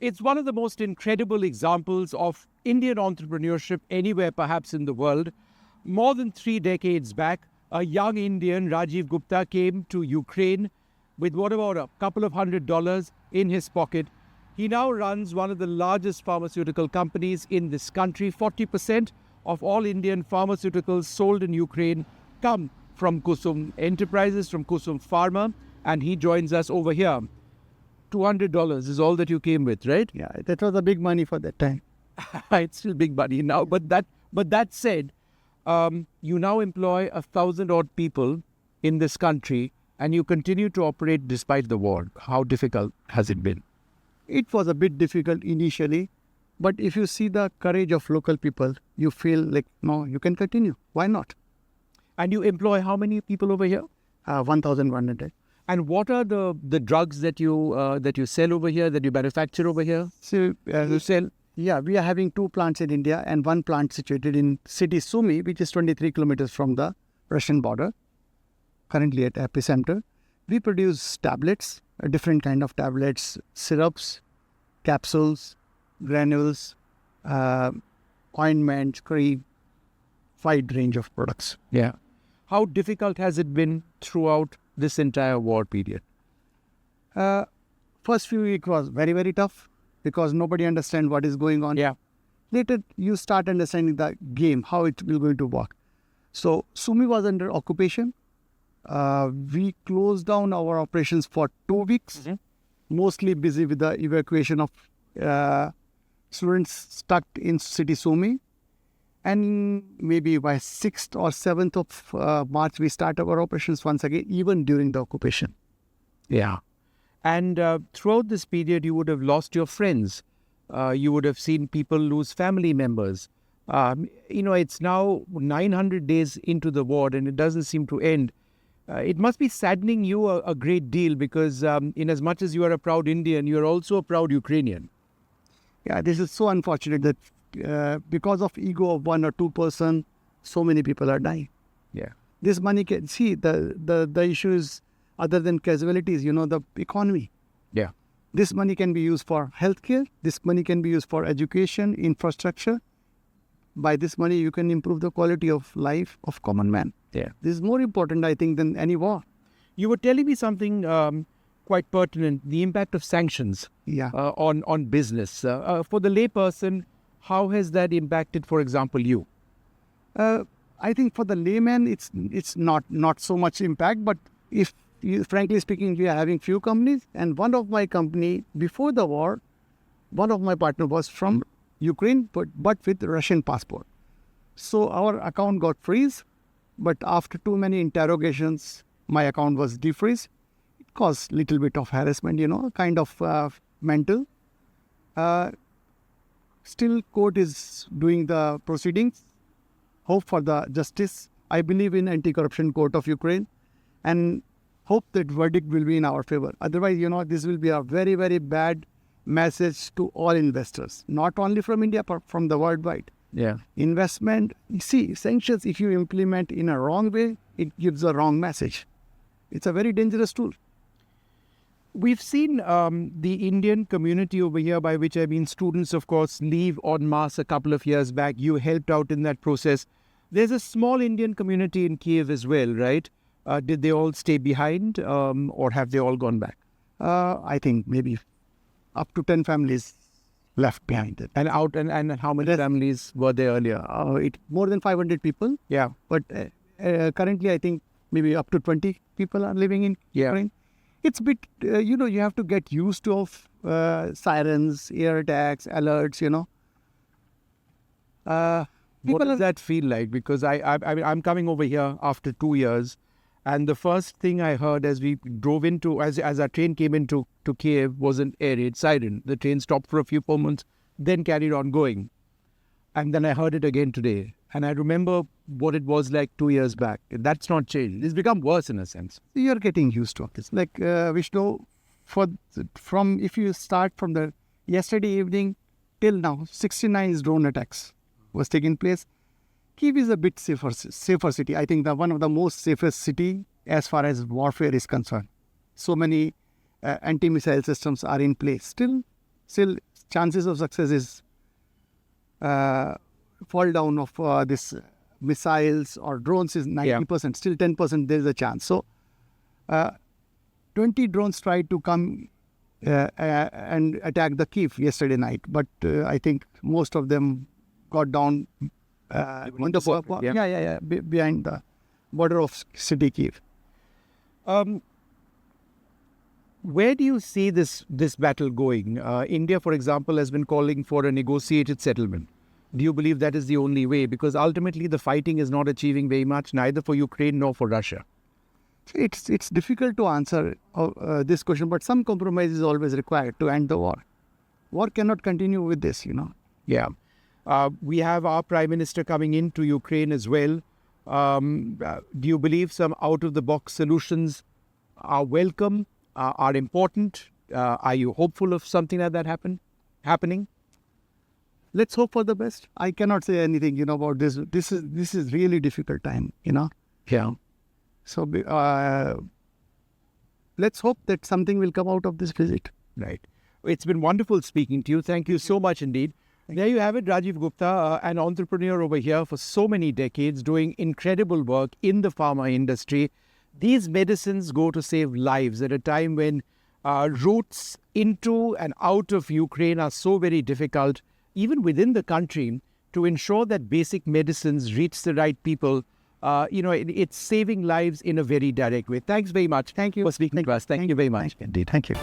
It's one of the most incredible examples of Indian entrepreneurship anywhere perhaps in the world. More than 3 decades back, a young Indian, Rajeev Gupta, came to Ukraine with what about a couple of $100 in his pocket. He now runs one of the largest pharmaceutical companies in this country. 40% of all Indian pharmaceuticals sold in Ukraine come from Kusum Enterprises, from Kusum Pharma, and he joins us over here. $200 is all that you came with, right? Yeah, that was a big money for that time. It's still big money now. But that said, you now employ 1,000 odd people in this country, and you continue to operate despite the war. How difficult has it been? It was a bit difficult initially, but if you see the courage of local people, you feel like, no, you can continue. Why not? And you employ how many people over here? 1,100. And what are the drugs that you sell over here, that you manufacture over here? So You sell? yeah, we are having 2 plants in India and 1 plant situated in city Sumy, which is 23 kilometers from the Russian border, currently at epicenter. We produce tablets, different kind of tablets, syrups, capsules, granules, ointments, cream, wide range of products. Yeah. How difficult has it been throughout this entire war period? First few weeks was very, very tough because nobody understands what is going on. Yeah. Later, you start understanding the game, how it will going to work. So, Sumy was under occupation. We closed down our operations for 2 weeks, mostly busy with the evacuation of students stuck in city Sumy. And maybe by 6th or 7th of March, we start our operations once again, even during the occupation. Yeah. And throughout this period, you would have lost your friends. You would have seen people lose family members. It's now 900 days into the war and it doesn't seem to end. It must be saddening you a great deal because in as much as you are a proud Indian, you are also a proud Ukrainian. Yeah, this is so unfortunate that because of ego of 1 or 2 person, so many people are dying. Yeah. This money can see the issue is other than casualties, the economy. Yeah. This money can be used for healthcare. This money can be used for education, infrastructure. By this money, you can improve the quality of life of common man. Yeah. This is more important, I think, than any war. You were telling me something quite pertinent, the impact of sanctions Yeah. on business. For the layperson, how has that impacted, for example, you? I think for the layman, it's not so much impact. But if frankly speaking, we are having few companies, and one of my company before the war, one of my partner was from Ukraine, but with Russian passport. So our account got freeze, but after too many interrogations, my account was defreezed. It caused little bit of harassment, kind of mental. Still, court is doing the proceedings. Hope for the justice. I believe in anti-corruption court of Ukraine, and hope that verdict will be in our favor. Otherwise, this will be a very, very bad message to all investors, not only from India, but from the worldwide. Yeah. Investment, see, sanctions, if you implement in a wrong way, it gives a wrong message. It's a very dangerous tool. We've seen the Indian community over here, by which I mean students, of course, leave en masse a couple of years back. You helped out in that process. There's a small Indian community in Kiev as well, right? Did they all stay behind or have they all gone back? I think maybe up to 10 families left behind it. And how many families were there earlier? More than 500 people. Yeah. But currently, I think maybe up to 20 people are living in Ukraine. It's a bit, you have to get used to sirens, air attacks, alerts, What does that feel like? Because I'm coming over here after 2 years, and the first thing I heard as we drove into, as our train came into Kiev, was an air raid siren. The train stopped for a few moments, then carried on going. And then I heard it again today. And I remember what it was like 2 years back. That's not changed. It's become worse in a sense. You're getting used to this. Like Vishnu, if you start from the yesterday evening till now, 69 drone attacks was taking place. Kiev is a bit safer city. I think one of the most safest city as far as warfare is concerned. So many anti-missile systems are in place. Still chances of success is fall down of this missiles or drones is 90%. Still 10% there is a chance. So 20 drones tried to come and attack the Kyiv yesterday night, but I think most of them got down on the behind the border of city Kyiv. Where do you see this battle going? India, for example, has been calling for a negotiated settlement. Do you believe that is the only way? Because ultimately the fighting is not achieving very much, neither for Ukraine nor for Russia. It's difficult to answer this question, but some compromise is always required to end the war. War cannot continue with this, Yeah. We have our Prime Minister coming into Ukraine as well. Do you believe some out-of-the-box solutions are welcome, are important? Are you hopeful of something like that happening? Let's hope for the best. I cannot say anything, about this. This is really difficult time, Yeah. So let's hope that something will come out of this visit. Right. It's been wonderful speaking to you. Thank you so much indeed. There you have it, Rajeev Gupta, an entrepreneur over here for so many decades, doing incredible work in the pharma industry. These medicines go to save lives at a time when routes into and out of Ukraine are so very difficult, even within the country, to ensure that basic medicines reach the right people. It's saving lives in a very direct way. Thanks very much. Thank you for speaking to us. Thank you very much. Indeed. Thank you.